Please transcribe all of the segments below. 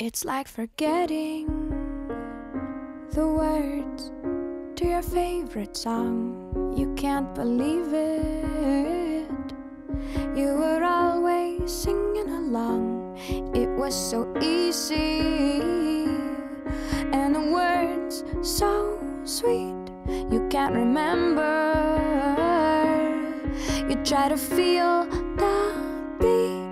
It's like forgetting the words to your favorite song. You can't believe it. You were always singing along. It was so easy, and the words so sweet. You can't remember. You try to feel the beat.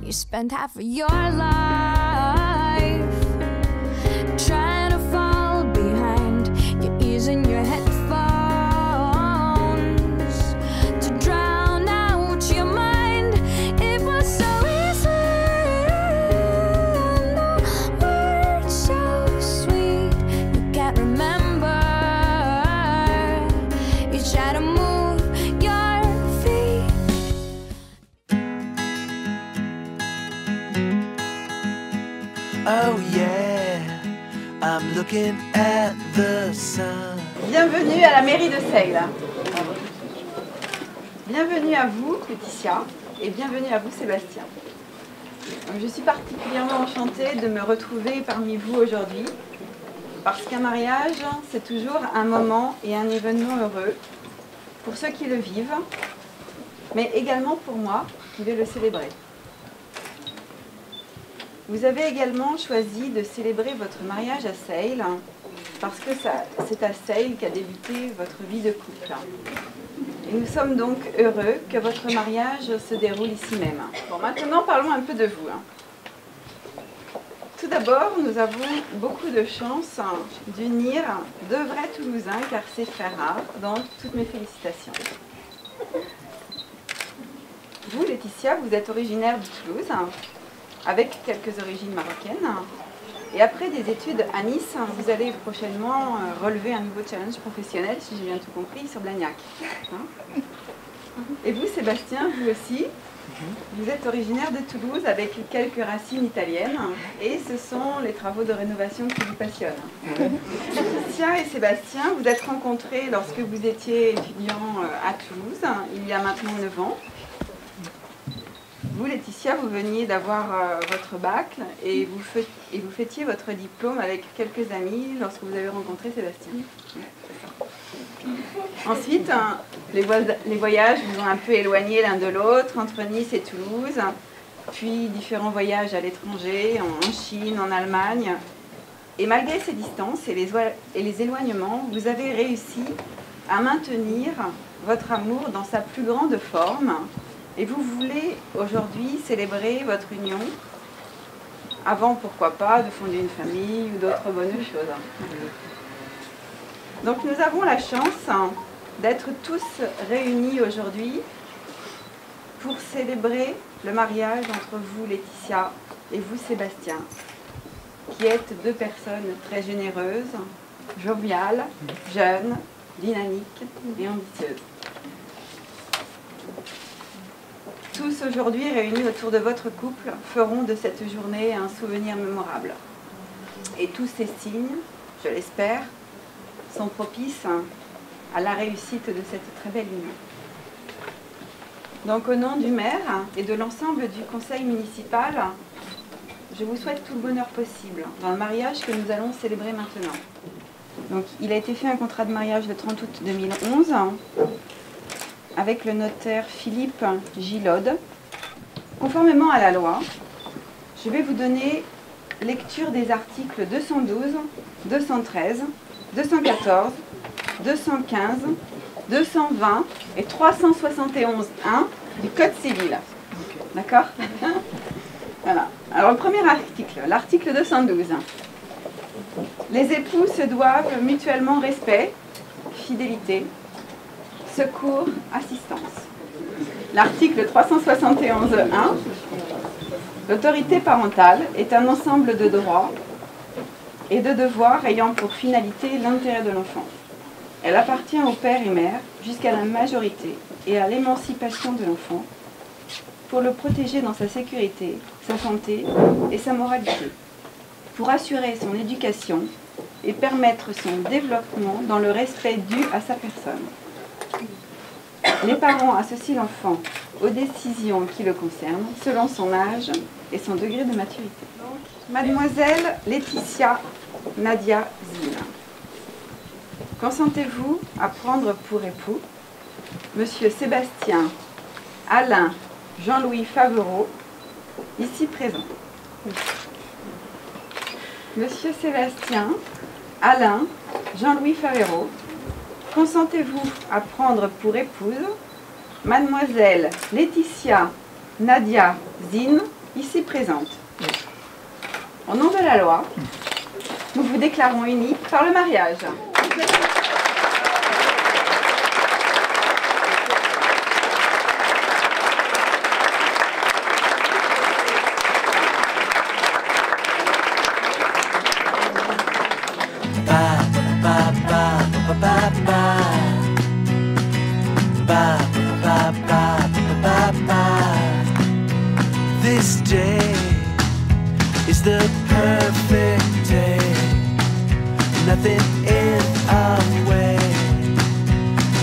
You spend half of your life trying to fall behind your ears and your headphones to drown out your mind. It was so easy, and the words so sweet. You can't remember. You try to move your feet. Oh yeah, I'm looking at the sun. Bienvenue à la mairie de Seyles. Bienvenue à vous, Laetitia, et bienvenue à vous, Sébastien. Je suis particulièrement enchantée de me retrouver parmi vous aujourd'hui, parce qu'un mariage, c'est toujours un moment et un événement heureux pour ceux qui le vivent, mais également pour moi qui vais le célébrer. Vous avez également choisi de célébrer votre mariage à Seyles parce que c'est à Seyles qu'a débuté votre vie de couple. Et nous sommes donc heureux que votre mariage se déroule ici même. Bon, maintenant parlons un peu de vous. Tout d'abord, nous avons beaucoup de chance d'unir deux vrais Toulousains, car c'est très rare, donc toutes mes félicitations. Vous, Laetitia, vous êtes originaire de Toulouse, avec quelques origines marocaines. Et après des études à Nice, vous allez prochainement relever un nouveau challenge professionnel, si j'ai bien tout compris, sur Blagnac. Et vous, Sébastien, vous aussi, vous êtes originaire de Toulouse avec quelques racines italiennes, et ce sont les travaux de rénovation qui vous passionnent. Laetitia et Sébastien, vous êtes rencontrés lorsque vous étiez étudiant à Toulouse, il y a maintenant 9 ans. Vous, Laetitia, vous veniez d'avoir votre bac et vous fêtiez votre diplôme avec quelques amis lorsque vous avez rencontré Sébastien. Ensuite, les voyages vous ont un peu éloignés l'un de l'autre, entre Nice et Toulouse, puis différents voyages à l'étranger, en Chine, en Allemagne. Et malgré ces distances et les éloignements, vous avez réussi à maintenir votre amour dans sa plus grande forme. Et vous voulez aujourd'hui célébrer votre union, avant, pourquoi pas, de fonder une famille ou d'autres bonnes choses. Donc nous avons la chance d'être tous réunis aujourd'hui pour célébrer le mariage entre vous, Laetitia, et vous, Sébastien, qui êtes deux personnes très généreuses, joviales, jeunes, dynamiques et ambitieuses. Tous aujourd'hui réunis autour de votre couple feront de cette journée un souvenir mémorable. Et tous ces signes, je l'espère, sont propices à la réussite de cette très belle union. Donc au nom du maire et de l'ensemble du conseil municipal, je vous souhaite tout le bonheur possible dans le mariage que nous allons célébrer maintenant. Donc il a été fait un contrat de mariage le 30 août 2011 avec le notaire Philippe Gillode. Conformément à la loi, je vais vous donner lecture des articles 212, 213, 214, 215, 220 et 371.1 du Code civil. D'accord? Voilà. Alors le premier article, l'article 212. Les époux se doivent mutuellement respect, fidélité, secours, assistance. L'article 371.1. L'autorité parentale est un ensemble de droits et de devoirs ayant pour finalité l'intérêt de l'enfant. Elle appartient au père et mère jusqu'à la majorité et à l'émancipation de l'enfant pour le protéger dans sa sécurité, sa santé et sa moralité. pour assurer son éducation et permettre son développement dans le respect dû à sa personne. Les parents associent l'enfant aux décisions qui le concernent selon son âge et son degré de maturité. Mademoiselle Laetitia Nadia Zine, consentez-vous à prendre pour époux Monsieur Sébastien Alain Jean-Louis Favereau, ici présent? Monsieur Sébastien Alain Jean-Louis Favereau, consentez-vous à prendre pour épouse Mademoiselle Laetitia Nadia Zine, ici présente? Au nom de la loi, nous vous déclarons unis par le mariage. This day is the perfect day. Nothing in our way.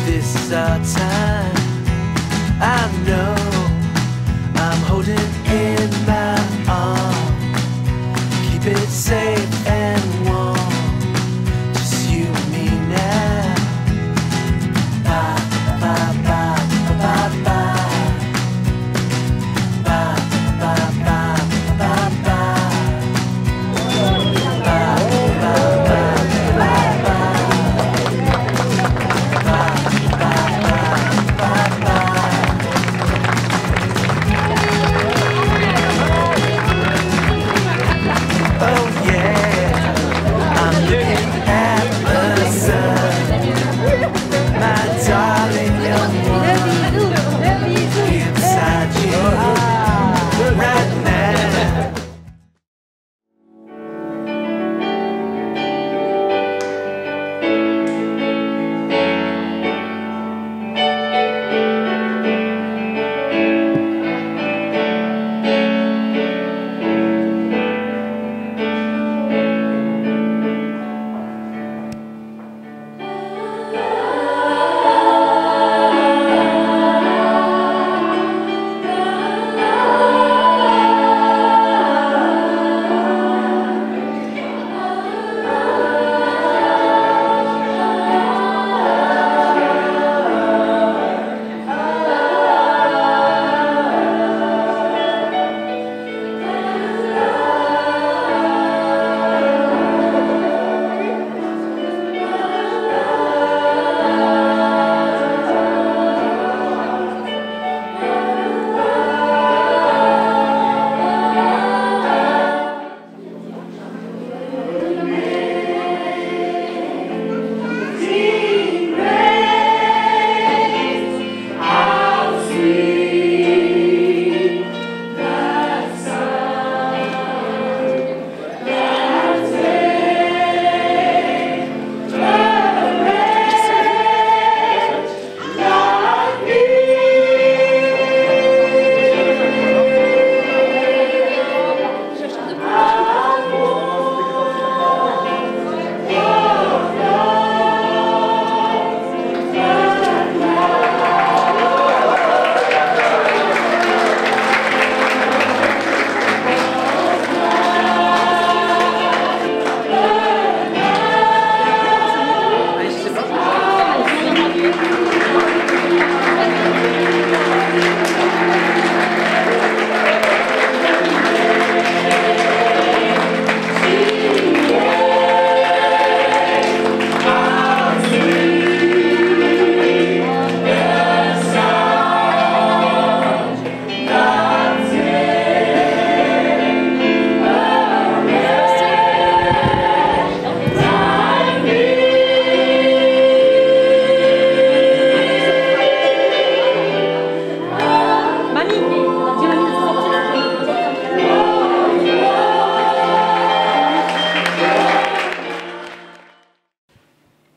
This is our time. I know I'm holding in my arms. Keep it safe and warm. Just you and me now. Ba ba ba ba ba ba.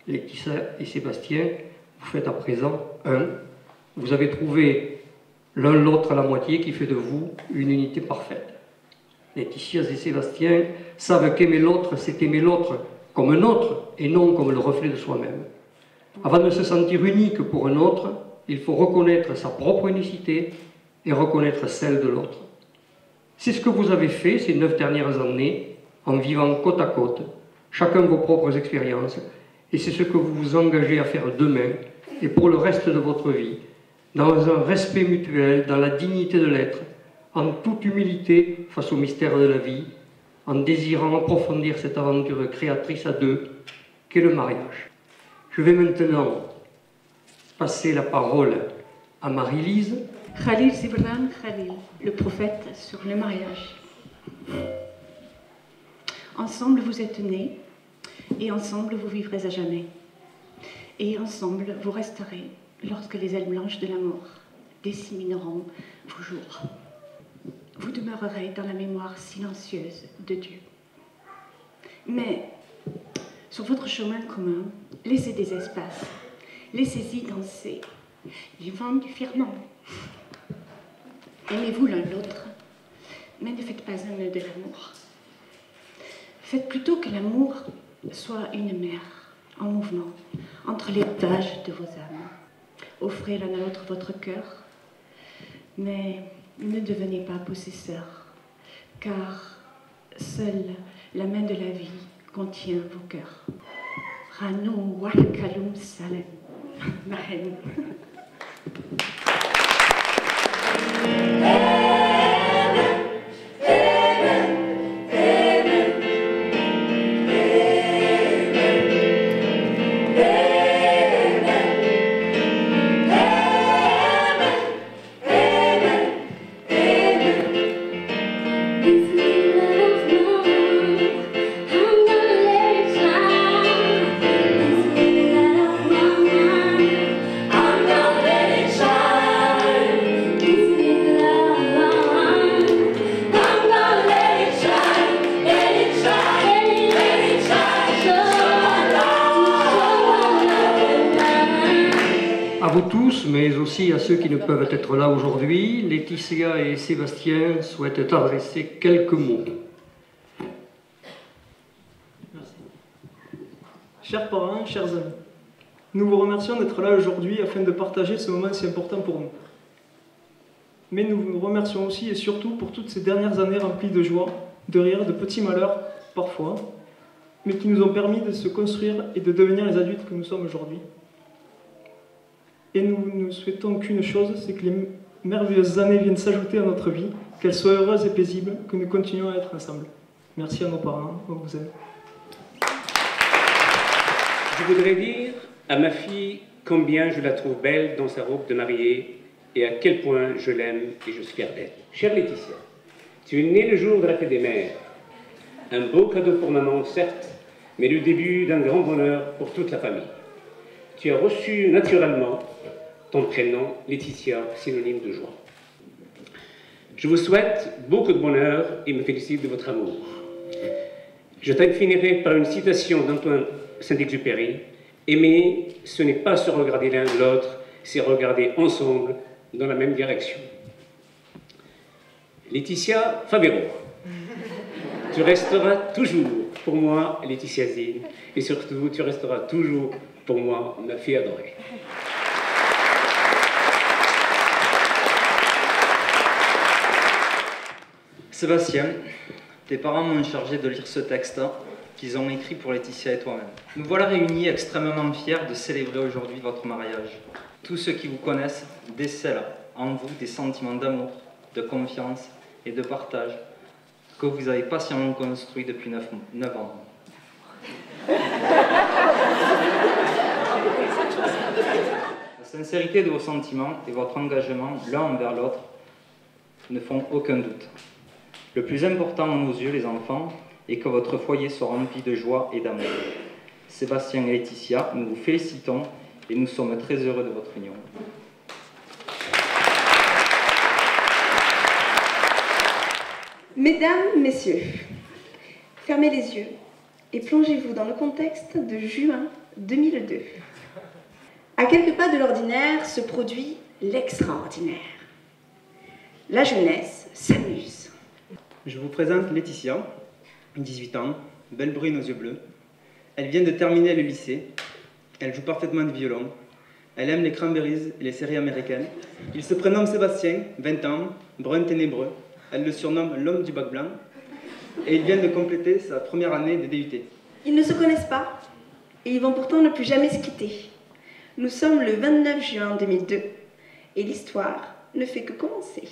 Laetitia et Sébastien, vous faites à présent un. Vous avez trouvé l'un l'autre à la moitié qui fait de vous une unité parfaite. Laetitia et Sébastien savent qu'aimer l'autre, c'est aimer l'autre comme un autre et non comme le reflet de soi-même. Avant de se sentir unique pour un autre, il faut reconnaître sa propre unicité et reconnaître celle de l'autre. C'est ce que vous avez fait ces 9 dernières années en vivant côte à côte, chacun vos propres expériences, et c'est ce que vous vous engagez à faire demain et pour le reste de votre vie, dans un respect mutuel, dans la dignité de l'être, en toute humilité face au mystère de la vie, en désirant approfondir cette aventure créatrice à deux qu'est le mariage. Je vais maintenant passer la parole à Marie-Lise. Khalil Gibran Khalil, le prophète sur le mariage. Ensemble vous êtes nés, et ensemble vous vivrez à jamais. Et ensemble vous resterez lorsque les ailes blanches de l'amour dissémineront vos jours. Vous demeurerez dans la mémoire silencieuse de Dieu. Mais sur votre chemin commun, laissez des espaces, laissez-y danser les vents du firmament. Aimez-vous l'un l'autre, mais ne faites pas un nœud de l'amour. Faites plutôt que l'amour soit une mer en mouvement entre les pages de vos âmes. Offrez l'un à l'autre votre cœur, mais ne devenez pas possesseurs, car seule la main de la vie contient vos cœurs. Ranu Wahkalum Salem. Mahen. À vous tous, mais aussi à ceux qui ne peuvent être là aujourd'hui, Laetitia et Sébastien souhaitent adresser quelques mots. Merci. Chers parents, chers amis, nous vous remercions d'être là aujourd'hui afin de partager ce moment si important pour nous. Mais nous vous remercions aussi et surtout pour toutes ces dernières années remplies de joie, de rire, de petits malheurs, parfois, mais qui nous ont permis de se construire et de devenir les adultes que nous sommes aujourd'hui. Et nous ne souhaitons qu'une chose, c'est que les merveilleuses années viennent s'ajouter à notre vie, qu'elles soient heureuses et paisibles, que nous continuons à être ensemble. Merci à nos parents, on vous aime. Je voudrais dire à ma fille combien je la trouve belle dans sa robe de mariée et à quel point je l'aime et je suis fier d'elle. Chère Laetitia, tu es née le jour de la fête des mères. Un beau cadeau pour maman, certes, mais le début d'un grand bonheur pour toute la famille. Tu as reçu naturellement ton prénom, Laetitia, synonyme de joie. Je vous souhaite beaucoup de bonheur et me félicite de votre amour. Je terminerai par une citation d'Antoine Saint-Exupéry. Aimer, ce n'est pas se regarder l'un l'autre, c'est regarder ensemble dans la même direction. Laetitia Favero, tu resteras toujours pour moi Laetitia Zine, et surtout tu resteras toujours pour moi ma fille adorée. Sébastien, tes parents m'ont chargé de lire ce texte qu'ils ont écrit pour Laetitia et toi-même. Nous voilà réunis extrêmement fiers de célébrer aujourd'hui votre mariage. Tous ceux qui vous connaissent décèlent en vous des sentiments d'amour, de confiance et de partage que vous avez patiemment construits depuis 9 ans. La sincérité de vos sentiments et votre engagement l'un envers l'autre ne font aucun doute. Le plus important à nos yeux, les enfants, est que votre foyer soit rempli de joie et d'amour. Sébastien et Laetitia, nous vous félicitons et nous sommes très heureux de votre union. Mesdames, Messieurs, fermez les yeux et plongez-vous dans le contexte de juin 2002. À quelques pas de l'ordinaire se produit l'extraordinaire. La jeunesse s'amuse. Je vous présente Laetitia, 18 ans, belle brune aux yeux bleus. Elle vient de terminer le lycée. Elle joue parfaitement du violon. Elle aime les cranberries et les séries américaines. Il se prénomme Sébastien, 20 ans, brun ténébreux. Elle le surnomme l'homme du bac blanc. Et il vient de compléter sa première année de DUT. Ils ne se connaissent pas et ils vont pourtant ne plus jamais se quitter. Nous sommes le 29 juin 2002 et l'histoire ne fait que commencer.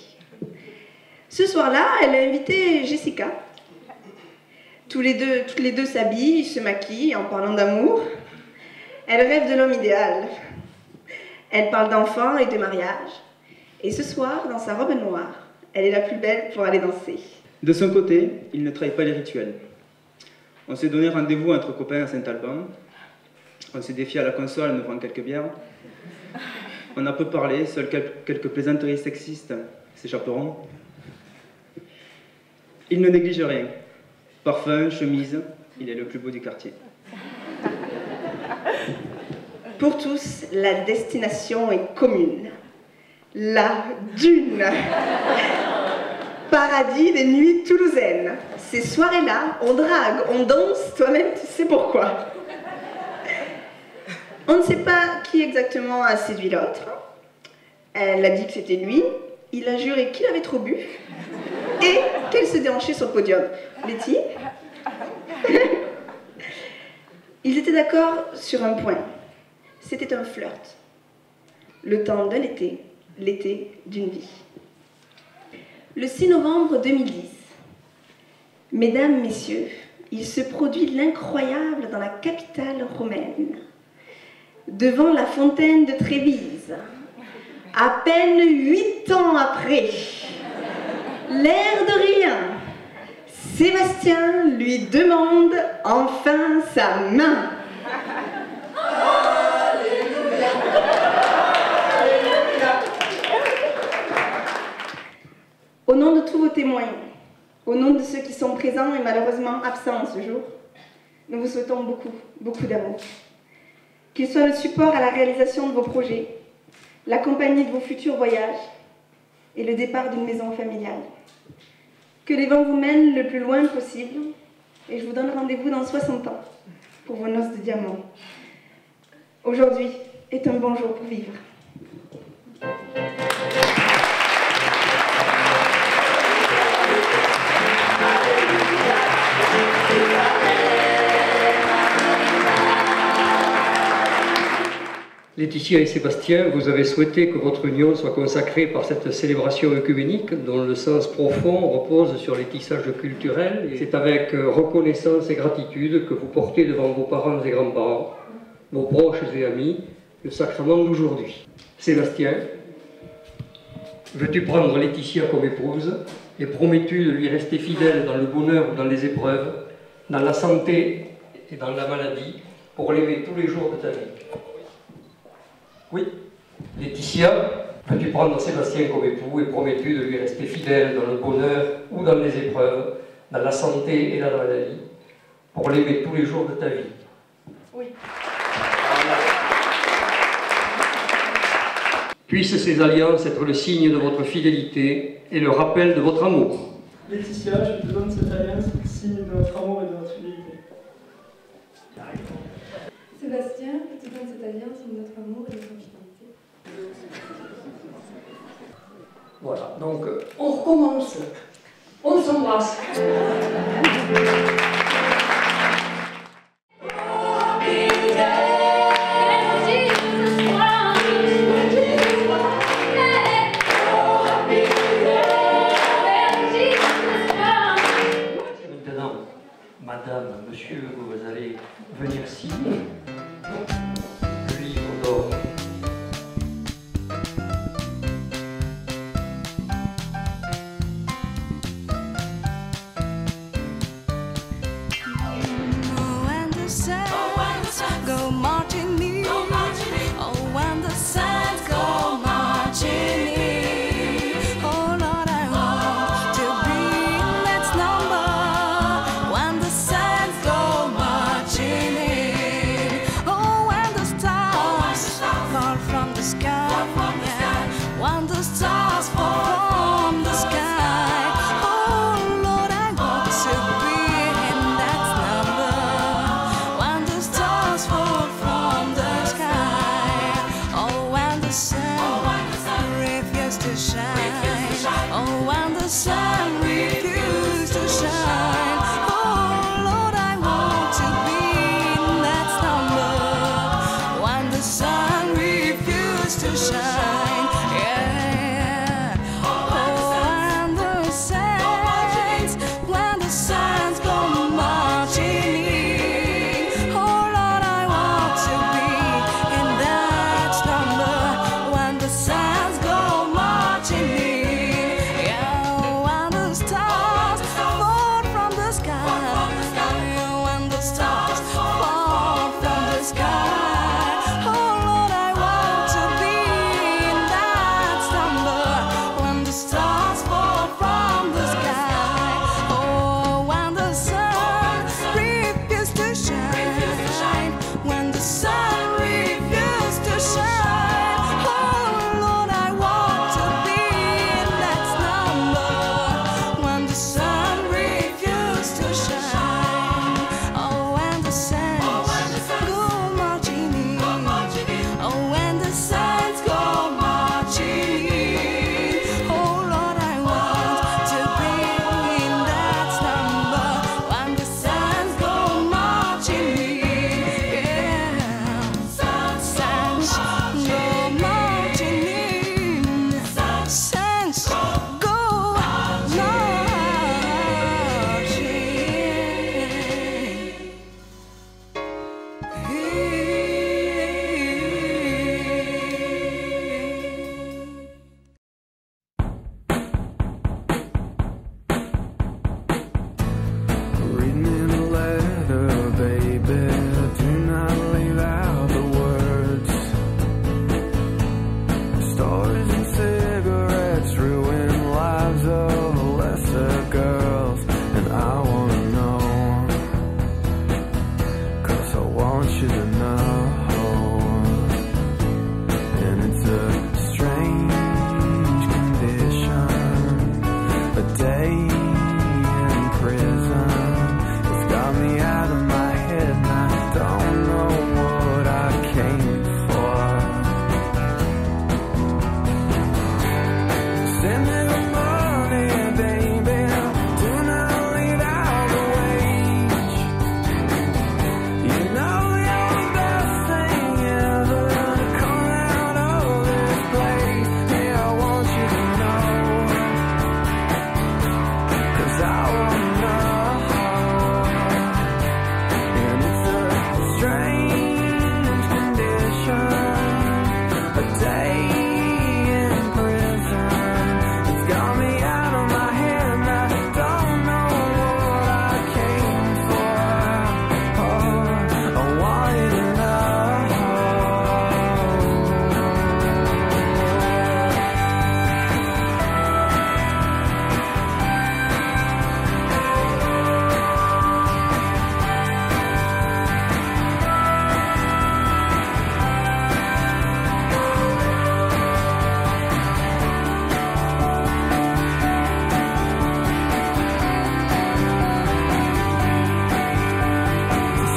Ce soir-là, elle a invité Jessica. Toutes les deux s'habillent, se maquillent en parlant d'amour. Elle rêve de l'homme idéal. Elle parle d'enfants et de mariage. Et ce soir, dans sa robe noire, elle est la plus belle pour aller danser. De son côté, il ne trahit pas les rituels. On s'est donné rendez-vous entre copains à Saint-Alban. On s'est défié à la console en ouvrant quelques bières. On a peu parlé, seules quelques plaisanteries sexistes s'échapperont. Il ne néglige rien. Parfum, chemise, il est le plus beau du quartier. Pour tous, la destination est commune. La Dune. Paradis des nuits toulousaines. Ces soirées-là, on drague, on danse, toi-même tu sais pourquoi. On ne sait pas qui exactement a séduit l'autre. Elle a dit que c'était lui. Il a juré qu'il avait trop bu. Et qu'elle se déhanchait sur le podium. Letty. Ils étaient d'accord sur un point. C'était un flirt. Le temps d'un été, l'été d'une vie. Le 6 novembre 2010. Mesdames, messieurs, il se produit l'incroyable dans la capitale romaine. Devant la fontaine de Trévise, à peine 8 ans après, l'air de rien, Sébastien lui demande enfin sa main. Au nom de tous vos témoins, au nom de ceux qui sont présents et malheureusement absents ce jour, nous vous souhaitons beaucoup, beaucoup d'amour. Qu'il soit le support à la réalisation de vos projets, la compagnie de vos futurs voyages et le départ d'une maison familiale. Que les vents vous mènent le plus loin possible et je vous donne rendez-vous dans 60 ans pour vos noces de diamants. Aujourd'hui est un bon jour pour vivre. Laetitia et Sébastien, vous avez souhaité que votre union soit consacrée par cette célébration œcuménique dont le sens profond repose sur les tissages culturels. C'est avec reconnaissance et gratitude que vous portez devant vos parents et grands-parents, vos proches et amis, le sacrement d'aujourd'hui. Sébastien, veux-tu prendre Laetitia comme épouse et promets-tu de lui rester fidèle dans le bonheur ou dans les épreuves, dans la santé et dans la maladie, pour l'aimer tous les jours de ta vie? Oui. Laetitia, veux-tu prendre Sébastien comme époux et promets-tu de lui rester fidèle dans le bonheur ou dans les épreuves, dans la santé et dans la maladie, pour l'aimer tous les jours de ta vie? Oui. Puissent ces alliances être le signe de votre fidélité et le rappel de votre amour. Laetitia, je te donne cette alliance, signe de notre amour et de notre fidélité. Sébastien, je te donne cette alliance de notre amour et de notre fidélité. Voilà, donc on recommence. On s'embrasse. Maintenant, madame, monsieur, vous allez venir signer le livre d'or. Go marching in. Oh, when the sands go marching in. Oh Lord, I want to be in that number. When the sands go marching in. want you to know, and it's a strange condition, a day in prison. It's got me out of my head and I don't know what I came for. Send me the money, baby, do not leave out the wage. You know you're the best thing ever to come out of this place. Yeah, I want you to know, 'cause I wanna know. And it's a strange condition, a day in prison. It's got me out of my head and I don't know what I came for. Oh, I want you to know.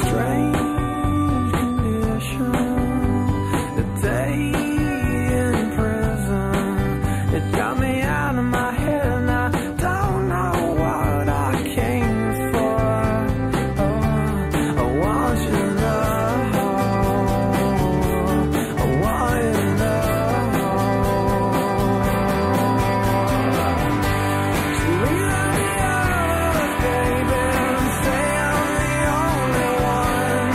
Strange condition, a day in prison. It got me out of my head and I don't know what I came for. Oh, I want you to know. I want you to know. So leave out the others, baby, and say I'm the only one.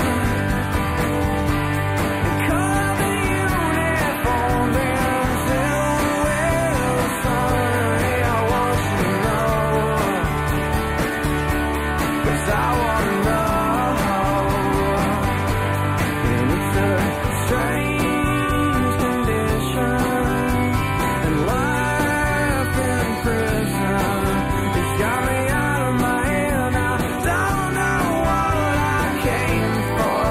And color the uniform and silhouette of the sun. Yeah, I want you to know, 'cause I wanna know. And it's a strange condition, and life in prison. It's got me out of my head and I don't know what I came for.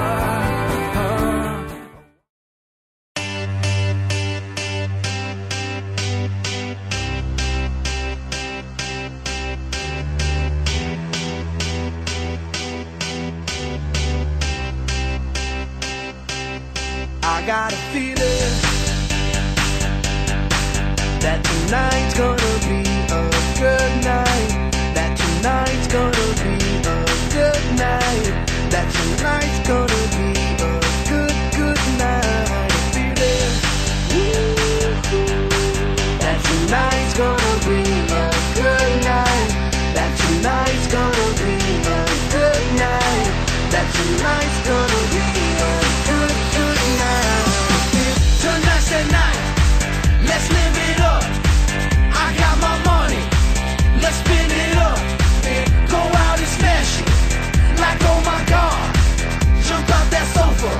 I got a feeling that tonight's gonna be a good night. That tonight's gonna be a good night. That tonight's gonna be a good night. A feeling that tonight's gonna be a good night. That tonight's gonna be a good night. That tonight's gonna be a good night. Tonight's the night, let's live it up. I got my money, let's spin it up. Go out and smash it, like oh my god. Jump out that sofa,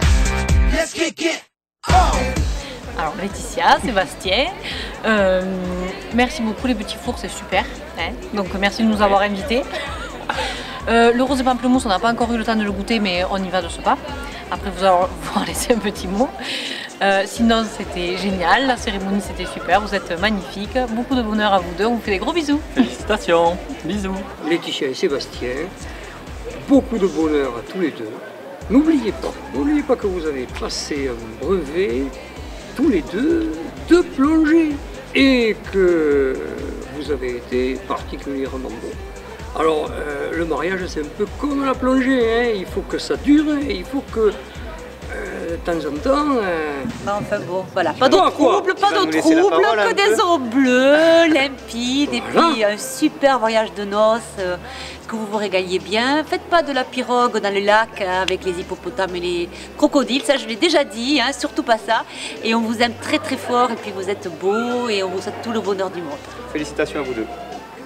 let's kick it off. Alors Laetitia, Sébastien, merci beaucoup les petits fours, c'est super. Hein, donc merci de nous avoir invités. Le rose et pamplemousse, on n'a pas encore eu le temps de le goûter, mais on y va de ce pas. Après vous avoir laissé un petit mot. Sinon c'était génial, la cérémonie c'était super, vous êtes magnifiques. Beaucoup de bonheur à vous deux, on vous fait des gros bisous. Félicitations, bisous. Laetitia et Sébastien, beaucoup de bonheur à tous les deux. N'oubliez pas que vous avez passé un brevet tous les deux de plongée et que vous avez été particulièrement beaux. Alors le mariage c'est un peu comme la plongée, hein. Il faut que ça dure et il faut que de temps en temps... Enfin bon, voilà, pas d'eau trouble, que des eaux bleues, limpides, et puis un super voyage de noces, que vous vous régaliez bien. Faites pas de la pirogue dans le lac avec les hippopotames et les crocodiles, ça je l'ai déjà dit, hein, surtout pas ça. Et on vous aime très très fort, et puis vous êtes beaux, et on vous souhaite tout le bonheur du monde. Félicitations à vous deux.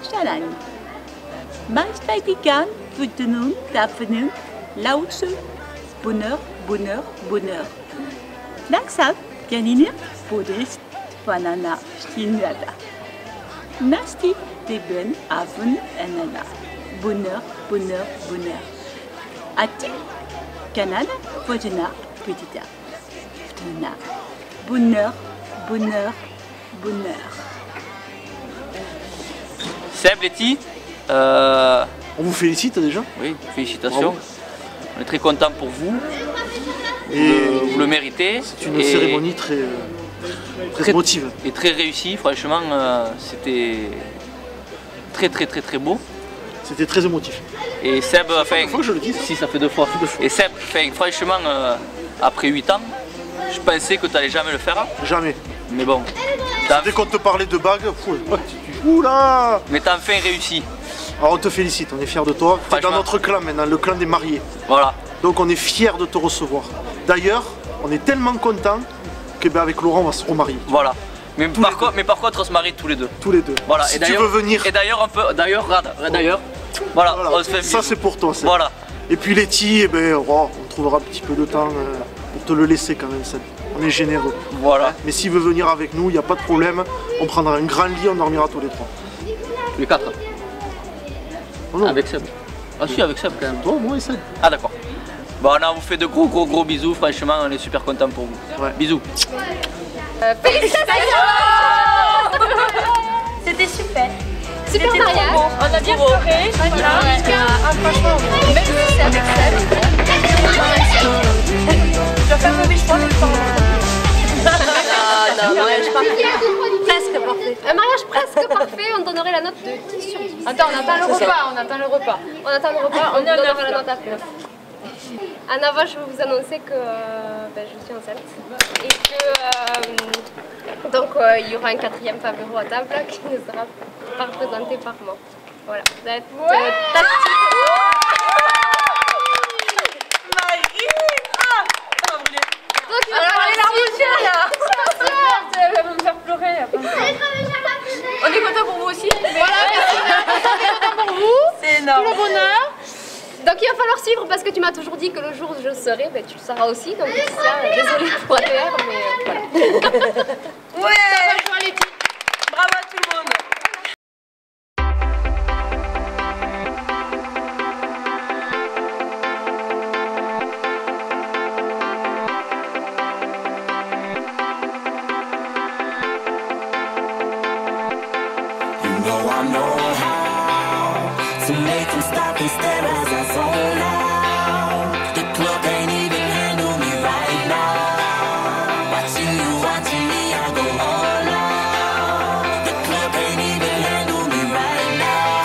Tchalang. Manspijtikan, Futenun, Tafenun, Lautse. Bonheur, bonheur, bonheur. Langsam, Janine, Podest, Vanana, Stinada. Nasti, Deben, Avon, Enana. Bonheur, bonheur, bonheur. Ati, Canada, Bonheur, petita. Bonheur, bonheur, bonheur, bonheur. Seb, Letty, on vous félicite déjà. Oui, félicitations. Bravo. On est très contents pour vous. Et vous le méritez. C'est une cérémonie très émotive. Et très réussie, franchement, c'était très beau. C'était très émotif. Et Seb, enfin, faut que je le dise. Si, ça fait 2 fois. Et Seb, enfin, franchement, après 8 ans, je pensais que tu n'allais jamais le faire. Jamais. Mais bon. Dès qu'on te parlait de bague, oula. Mais t'as enfin réussi. Alors on te félicite, on est fiers de toi. Tu es dans notre clan maintenant, le clan des mariés. Voilà. Donc on est fiers de te recevoir. D'ailleurs, on est tellement contents que avec Laurent on va se remarier. Voilà. Mais par contre on se marie tous les deux. Tous les deux. Voilà. Si tu veux venir. Et d'ailleurs on peut. D'ailleurs, voilà, on se fait ça c'est pour toi. Voilà. Et puis Letty, on trouvera un petit peu de temps pour te le laisser quand même, Seb. On est généreux. Voilà. Mais s'il veut venir avec nous, il n'y a pas de problème. On prendra un grand lit, on dormira tous les 3. Tous les 4. Oh non. Avec Seb. Ah si, avec Seb quand même. Toi, moi et Seb. Ah d'accord. Bon, on vous fait de gros bisous, franchement on est super contents pour vous. Ouais. Bisous. Félicitations. C'était super. Super mariage. Bon. On a bien pleuré. Franchement, même si c'est avec Seb. Tu vas faire mauvais choix, mais pas non, mariage parfait. Presque parfait. Un mariage presque parfait, on donnerait la note de 10 sur 10. Attends, on attend le repas, on attend le repas. On attend le repas, on donnera la note après. En avant, je veux vous annoncer que je suis enceinte et que donc il y aura un 4e Fabergeau à table qui ne sera pas représenté par moi. Voilà, vous allez être ta petite. Donc il va falloir la routine là. Elle va me faire pleurer. On est content pour vous aussi. Voilà, on est content pour vous. C'est énorme. Tout le bonheur. Donc il va falloir suivre parce que tu m'as toujours dit que le jour où je serai, tu le sauras aussi. Donc désolée pour ATR, mais voilà. Ouais. Bravo à tout le monde. I know how to make them stop and stare as I zone out. The club can't even handle me right now. Watching me, I go all out. The club can't even handle me right now.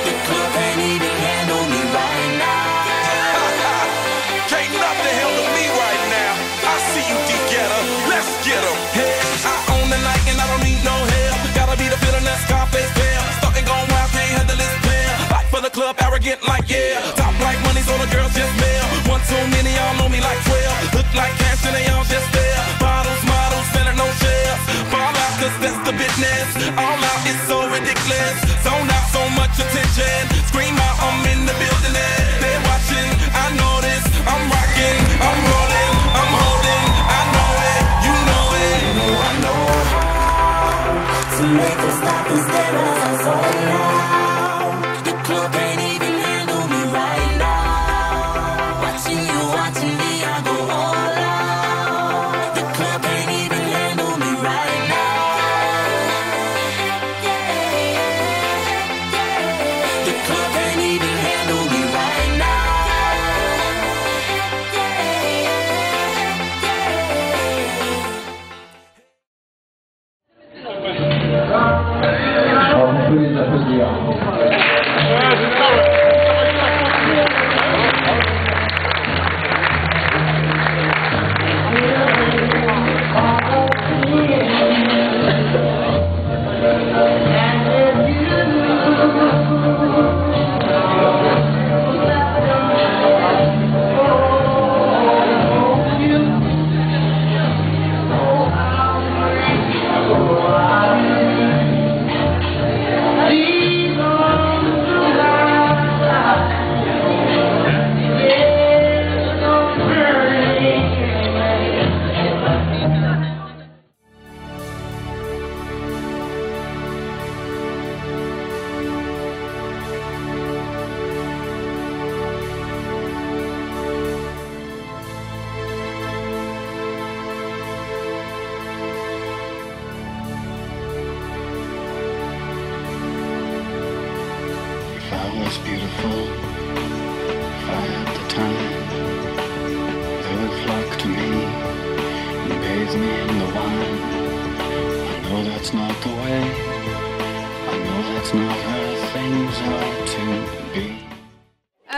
The club can't even handle me right now. Can't nothing handle me right now. I see you, D-Getter. Let's get 'em. I don't need no help. Gotta be the feeling that Scarface feel. Starting going wild, can't handle this pill. Fight for the club, arrogant like yeah. Top like money, so the girls just mail. One too many, y'all know me like 12. Look like cash and they all just there. Bottles, models, selling no shares. Fall out, cause that's the business. All out is so ridiculous. Zone out, so much attention. Scream out, I'm in the building. They're watching, I know this. I'm rocking, I'm rolling, I'm holding. I know it, you know it. You know I know how to make them stop and stare as I zone out. The club can't even handle me right now. Watching me, I go all out. The club can't even handle me right now. The club can't even handle me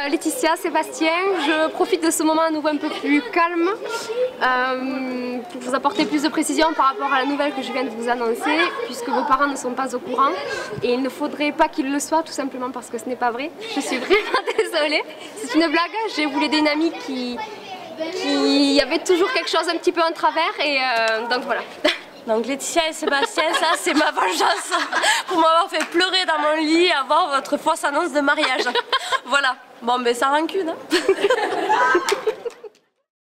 Laetitia, Sébastien, je profite de ce moment à nouveau un peu plus calme pour vous apporter plus de précisions par rapport à la nouvelle que je viens de vous annoncer, puisque vos parents ne sont pas au courant et il ne faudrait pas qu'ils le soient, tout simplement parce que ce n'est pas vrai. Je suis vraiment désolée. C'est une blague, j'ai voulu aider une amie qui avait toujours quelque chose un petit peu en travers et donc voilà. Donc Laetitia et Sébastien, ça c'est ma vengeance pour m'avoir fait pleurer dans mon lit et avoir votre fausse annonce de mariage. Voilà, bon ben ça rancune. Hein.